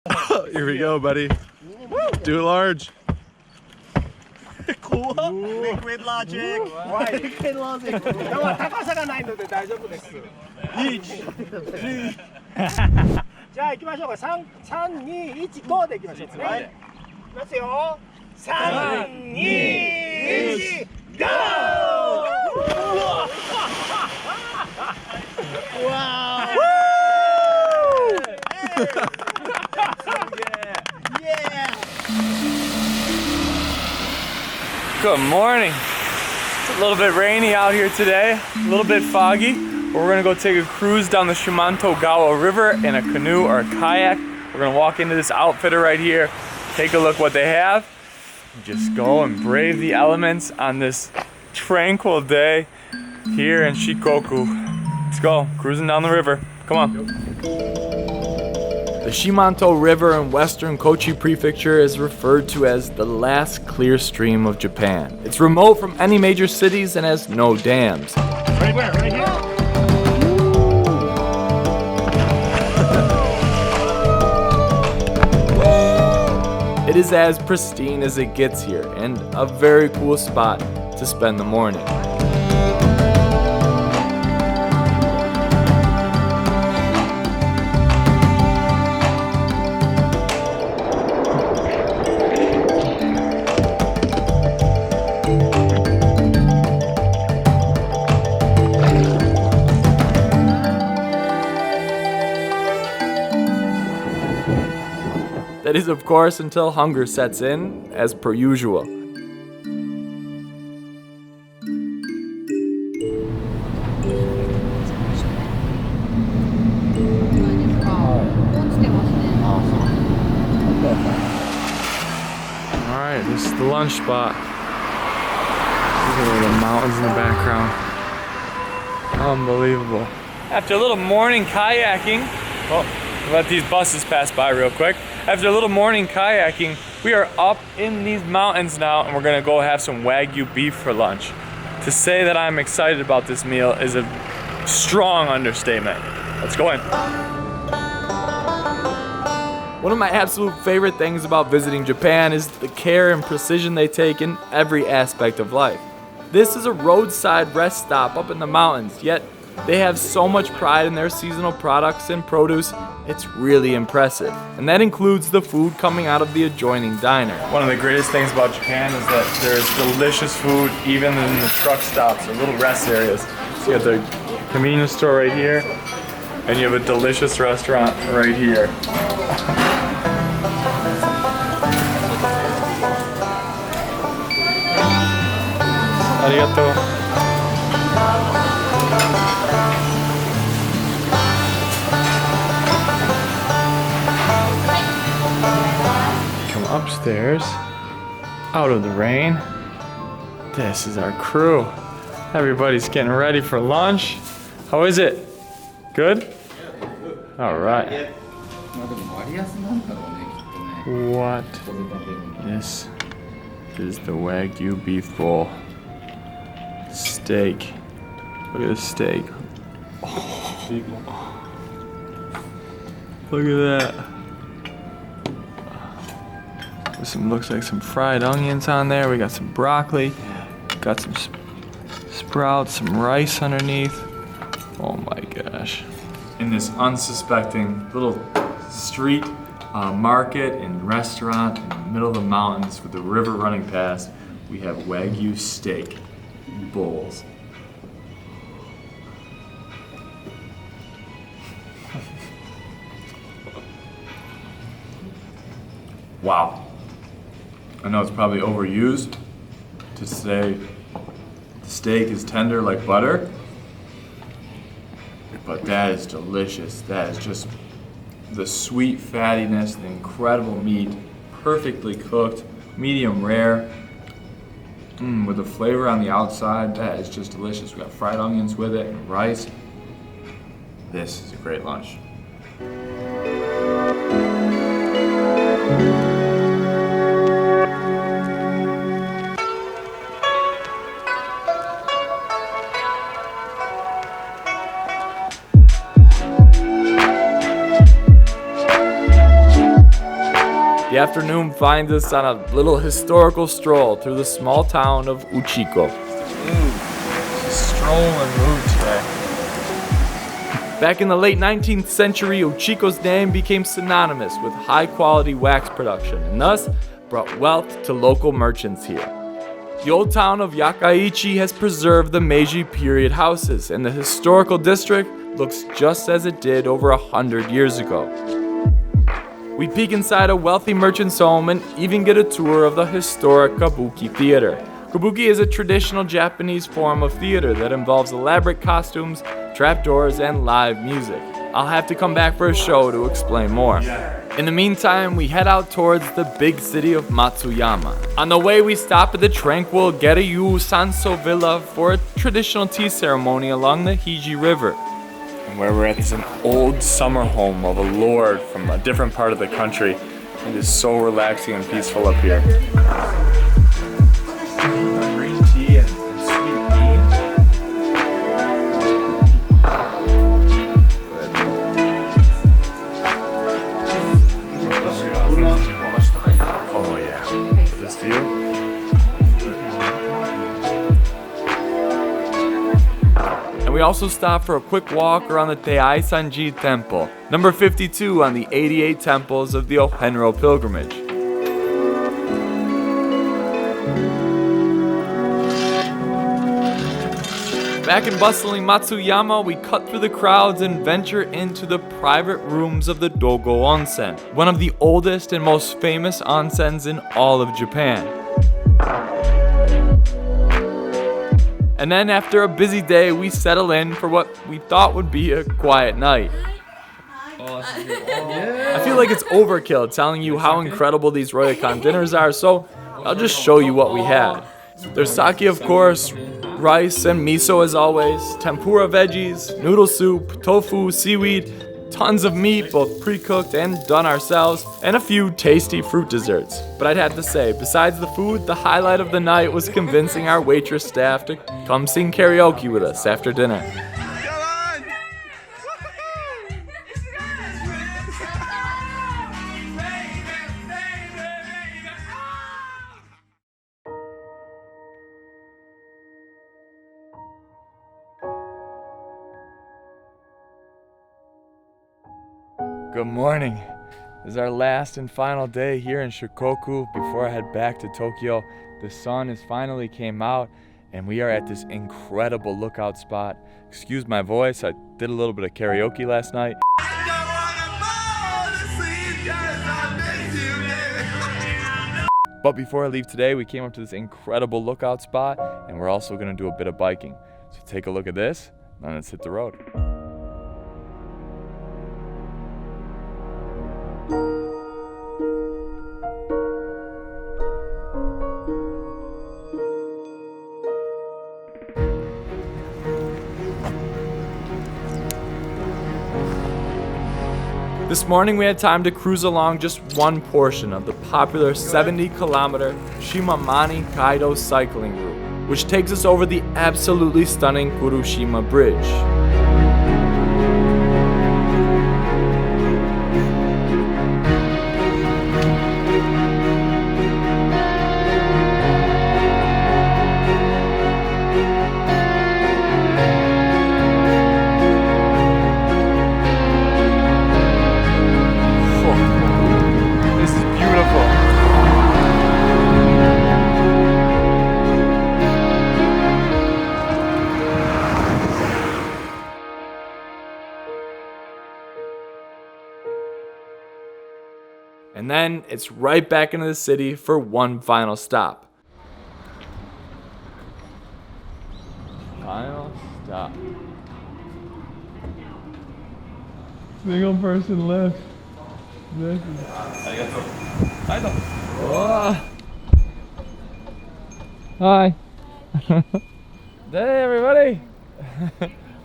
Here we go, buddy. Do it large. Liquid logic. Why? Liquid logic. 高さがないので大丈夫です。じゃあ行きましょうか。3、2、1、5で行きましょう。はい。いきますよ。3、2、1、GO! Wow! Yeah! Good morning. It's a little bit rainy out here today, a little bit foggy. But we're gonna go take a cruise down the Shimanto River in a canoe or a kayak. We're gonna walk into this outfitter right here, take a look what they have, and just go and brave the elements on this tranquil day here in Shikoku. Let's go, cruising down the river. Come on. The Shimanto River in western Kochi Prefecture is referred to as the last clear stream of Japan. It's remote from any major cities and has no dams. Right where? Right here? It is as pristine as it gets here and a very cool spot to spend the morning. That is, of course, until hunger sets in, as per usual. Alright, this is the lunch spot. Look at the mountains in the background. Unbelievable. After a little morning kayaking, let these buses pass by real quick. After a little morning kayaking, we are up in these mountains now and we're gonna go have some Wagyu beef for lunch. To say that I'm excited about this meal is a strong understatement. Let's go in. One of my absolute favorite things about visiting Japan is the care and precision they take in every aspect of life. This is a roadside rest stop up in the mountains, yet they have so much pride in their seasonal products and produce, it's really impressive. And that includes the food coming out of the adjoining diner. One of the greatest things about Japan is that there's delicious food even in the truck stops or little rest areas. So you have the convenience store right here, and you have a delicious restaurant right here. Arigato. Upstairs, out of the rain. This is our crew. Everybody's getting ready for lunch. How is it? Good? All right. What? This is the Wagyu beef bowl. Steak. Look at the steak. Oh. Look at that. Looks like some fried onions on there. We got some broccoli, got some sprouts, some rice underneath. Oh my gosh. In this unsuspecting little street market and restaurant in the middle of the mountains with the river running past, we have Wagyu steak bowls. Wow. I know it's probably overused to say the steak is tender like butter, but that is delicious. That is just the sweet fattiness, the incredible meat, perfectly cooked, medium rare, with the flavor on the outside. That is just delicious. We got fried onions with it and rice. This is a great lunch. The afternoon finds us on a little historical stroll through the small town of Uchiko. Stroll and move today. Back in the late 19th century, Uchiko's name became synonymous with high-quality wax production and thus brought wealth to local merchants here. The old town of Yakaichi has preserved the Meiji period houses, and the historical district looks just as it did over 100 years ago. We peek inside a wealthy merchant's home and even get a tour of the historic Kabuki Theater. Kabuki is a traditional Japanese form of theater that involves elaborate costumes, trapdoors, and live music. I'll have to come back for a show to explain more. In the meantime, we head out towards the big city of Matsuyama. On the way, we stop at the tranquil Geryu Sanso Villa for a traditional tea ceremony along the Hiji River. And where we're at is an old summer home of a lord from a different part of the country. It is so relaxing and peaceful up here. Green tea and sweet beans. Oh yeah, this view. And we also stopped for a quick walk around the Teai-sanji Temple, number 52 on the 88 temples of the Henro Pilgrimage. Back in bustling Matsuyama, we cut through the crowds and venture into the private rooms of the Dogo Onsen, one of the oldest and most famous onsens in all of Japan. And then after a busy day, we settle in for what we thought would be a quiet night. I feel like it's overkill telling you how incredible these Ryokan dinners are, so I'll just show you what we had. There's sake, of course, rice and miso as always, tempura veggies, noodle soup, tofu, seaweed, tons of meat, both pre-cooked and done ourselves, and a few tasty fruit desserts. But I'd have to say, besides the food, the highlight of the night was convincing our waitress staff to come sing karaoke with us after dinner. Good morning. This is our last and final day here in Shikoku before I head back to Tokyo. The sun has finally came out and we are at this incredible lookout spot. Excuse my voice, I did a little bit of karaoke last night. But before I leave today, we came up to this incredible lookout spot and we're also going to do a bit of biking. So take a look at this and let's hit the road. This morning we had time to cruise along just one portion of the popular 70-kilometer Shimamani Kaido cycling route, which takes us over the absolutely stunning Kurushima Bridge. And then it's right back into the city for one final stop. Final stop. Single person left. Hi. Hey everybody.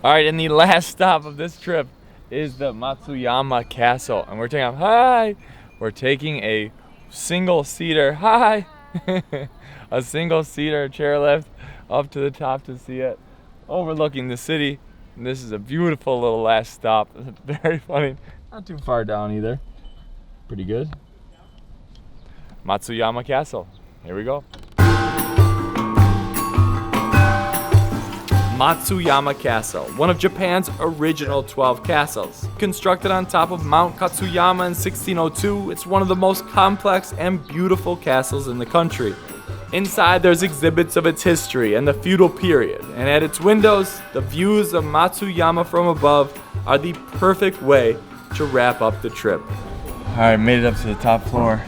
Alright, and the last stop of this trip is the Matsuyama Castle. And we're taking off. Hi. We're taking a single-seater, a single-seater chairlift up to the top to see it, overlooking the city. And this is a beautiful little last stop. Very funny. Not too far down either. Pretty good. Matsuyama Castle. Here we go. Matsuyama Castle, one of Japan's original 12 castles. Constructed on top of Mount Katsuyama in 1602, it's one of the most complex and beautiful castles in the country. Inside there's exhibits of its history and the feudal period, and at its windows, the views of Matsuyama from above are the perfect way to wrap up the trip. Alright, made it up to the top floor.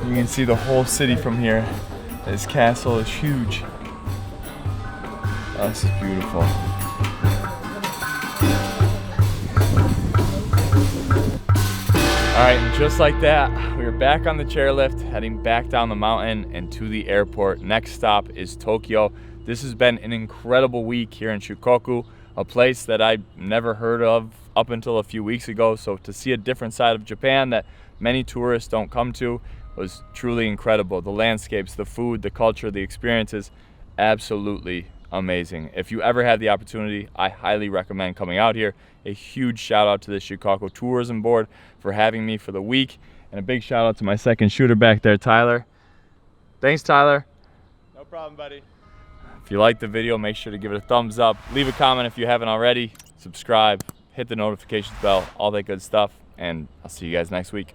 You can see the whole city from here. This castle is huge. Oh, this is beautiful. Alright, and just like that, we are back on the chairlift, heading back down the mountain and to the airport. Next stop is Tokyo. This has been an incredible week here in Shikoku, a place that I never heard of up until a few weeks ago. So to see a different side of Japan that many tourists don't come to was truly incredible. The landscapes, the food, the culture, the experiences, absolutely amazing. If you ever had the opportunity, I highly recommend coming out here. A huge shout out to the Shikoku Tourism Board for having me for the week, and a big shout out to my second shooter back there, Tyler. Thanks, Tyler. No problem, buddy. If you liked the video, make sure to give it a thumbs up, leave a comment if you haven't already, subscribe, hit the notifications bell, all that good stuff, and I'll see you guys next week.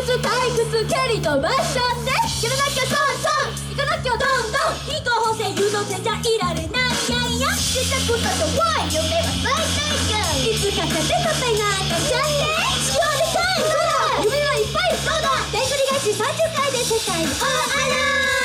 退屈蹴り飛ばしちゃってやらなきゃトントン行かなきゃどんどん非合法性誘導性じゃいられないやいや自宅だとワイ夢は最低限いつか勝て勝てないかちゃって仕様でかいほら夢はいっぱいそうだでんぐり返し30回で世界にあら